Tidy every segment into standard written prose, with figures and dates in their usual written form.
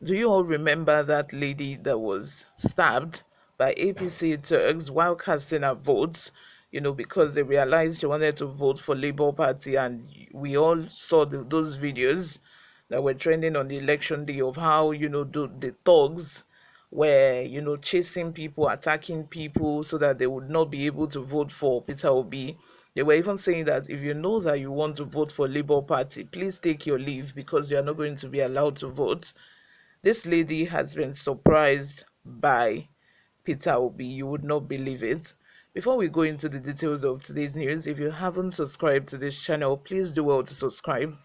Do you all remember that lady that was stabbed by APC thugs while casting her votes? Because they realized she wanted to vote for Labour Party, and we all saw those videos that were trending on the election day of how the thugs were chasing people, attacking people, so that they would not be able to vote for Peter Obi. They were even saying that if you know that you want to vote for Labour Party, please take your leave because you are not going to be allowed to vote. This lady has been surprised by Peter Obi. You would not believe it. Before we go into the details of today's news, if you haven't subscribed to this channel, please do well to subscribe.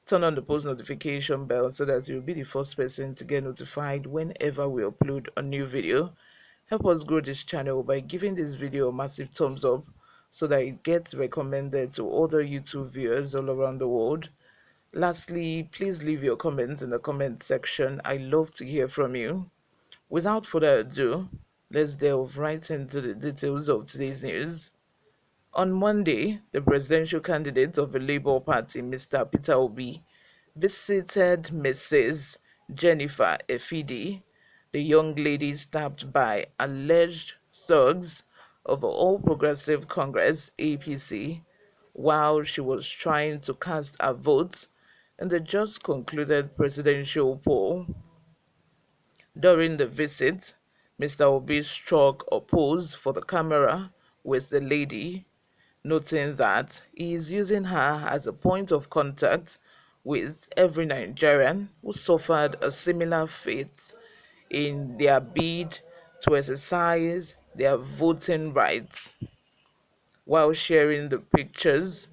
Turn on the post notification bell so that you'll be the first person to get notified whenever we upload a new video. Help us grow this channel by giving this video a massive thumbs up so that it gets recommended to other YouTube viewers all around the world. Lastly, please leave your comments in the comment section. I love to hear from you. Without further ado, let's delve right into the details of today's news. On Monday, the presidential candidate of the Labour Party, Mr. Peter Obi, visited Mrs. Jennifer Efidi, the young lady stabbed by alleged thugs of the All Progressive Congress (APC) while she was trying to cast her vote in the just concluded presidential poll. During the visit, Mr. Obi struck a pose for the camera with the lady, noting that he is using her as a point of contact with every Nigerian who suffered a similar fate in their bid to exercise their voting rights. While sharing the pictures,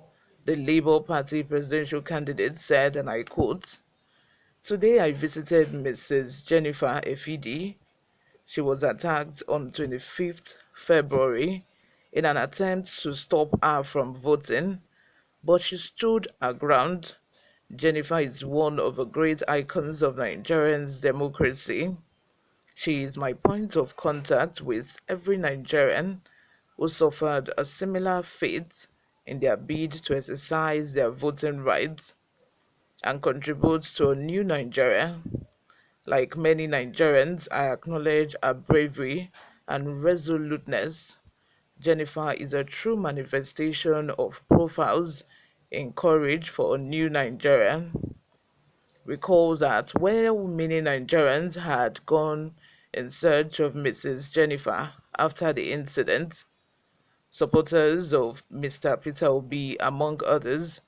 the Labour Party presidential candidate said, and I quote, "Today I visited Mrs. Jennifer Efidi. She was attacked on 25th February in an attempt to stop her from voting, but she stood her ground. Jennifer is one of the great icons of Nigerian's democracy. She is my point of contact with every Nigerian who suffered a similar fate in their bid to exercise their voting rights and contribute to a new Nigeria. Like many Nigerians, I acknowledge her bravery and resoluteness. Jennifer is a true manifestation of profiles in courage for a new Nigeria." Recalls that where many Nigerians had gone in search of Mrs. Jennifer after the incident, supporters of Mr. Peter Obi, among others,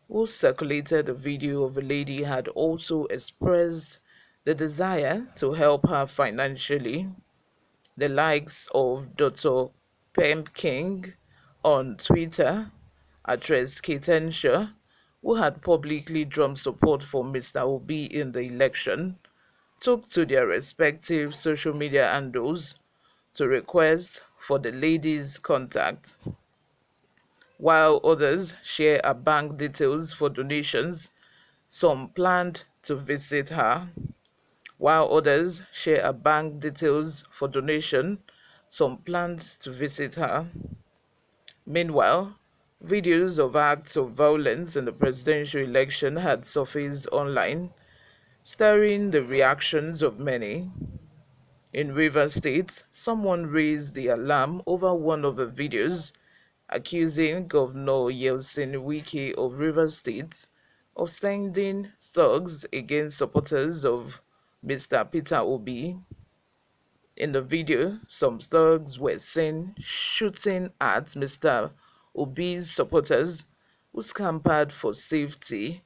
who circulated a video of a lady, had also expressed the desire to help her financially. The likes of Dr. Pem King on Twitter, address Ketensha, who had publicly drummed support for Mr. Obi in the election, took to their respective social media handles to request for the lady's contact, while others share her bank details for donations. Some planned to visit her, while others share her bank details for donation. Some planned to visit her. Meanwhile, videos of acts of violence in the presidential election had surfaced online, stirring the reactions of many. In Rivers State, someone raised the alarm over one of the videos, accusing Governor Yeltsin Wike of Rivers State of sending thugs against supporters of Mr. Peter Obi. In the video, some thugs were seen shooting at Mr. Obi's supporters who scampered for safety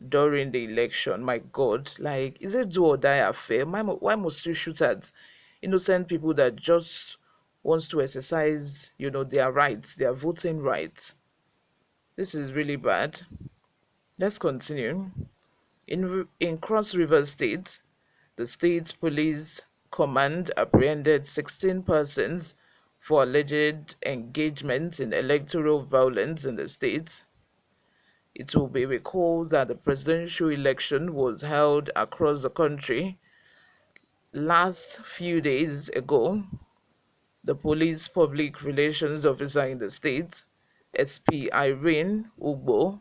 during the election. My God, like, is it do or die affair? Why must you shoot at innocent people that just wants to exercise, their rights, their voting rights? This is really bad. Let's continue. In Cross River State, the state police command apprehended 16 persons for alleged engagement in electoral violence in the state. It will be recalled that the presidential election was held across the country last few days ago. The police public relations officer in the state, SP Irene Ugbo,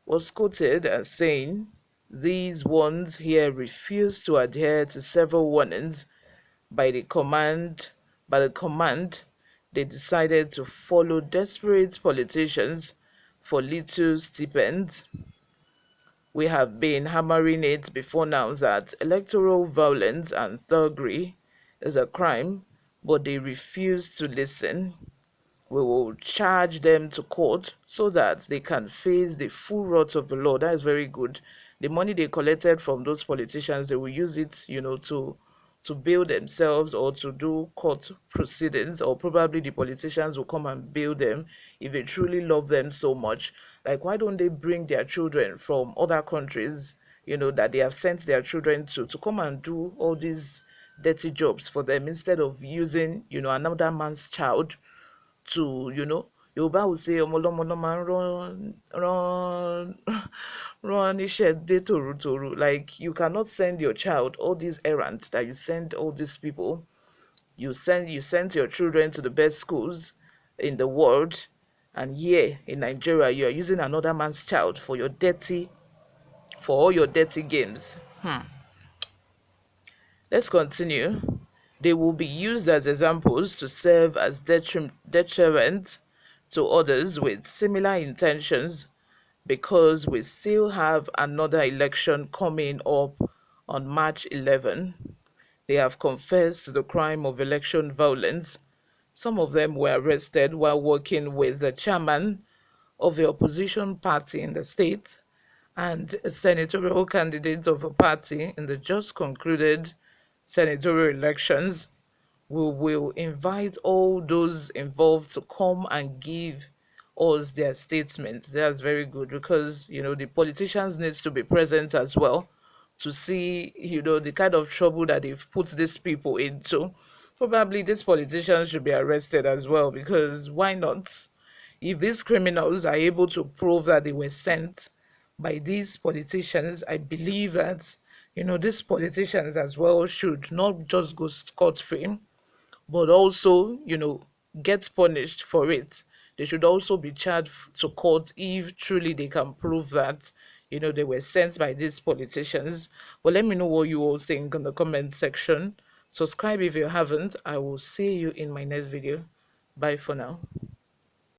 was quoted as saying These ones here refused to adhere to several warnings by the command. They decided to follow desperate politicians for little stipends. We have been hammering it before now that electoral violence and thuggery is a crime, but they refuse to listen. We will charge them to court so that they can face the full wrath of the law. That is very good. The money they collected from those politicians, they will use it, to bail themselves or to do court proceedings, or probably the politicians will come and bail them if they truly love them so much. Like, why don't they bring their children from other countries, that they have sent their children to come and do all these dirty jobs for them, instead of using, another man's child to, Yorùbá will say ọmọlọ́mọ ló máa ń rán níṣẹ́ dé tòrutòru. Like, you cannot send your child all these errands that you send all these people. You sent your children to the best schools in the world, and here in Nigeria you are using another man's child for all your dirty games. Let's continue. They will be used as examples to serve as deterrent to others with similar intentions, because we still have another election coming up on March 11. They have confessed to the crime of election violence. Some of them were arrested while working with the chairman of the opposition party in the state and a senatorial candidate of a party in the just concluded senatorial elections. We will invite all those involved to come and give us their statement. That's very good, because the politicians needs to be present as well, to see the kind of trouble that they've put these people into. Probably these politicians should be arrested as well, because why not? If these criminals are able to prove that they were sent by these politicians, I believe that these politicians as well should not just go scot-free, but also, get punished for it. They should also be charged to court if truly they can prove that, they were sent by these politicians. But let me know what you all think in the comment section. Subscribe if you haven't. I will see you in my next video. Bye for now.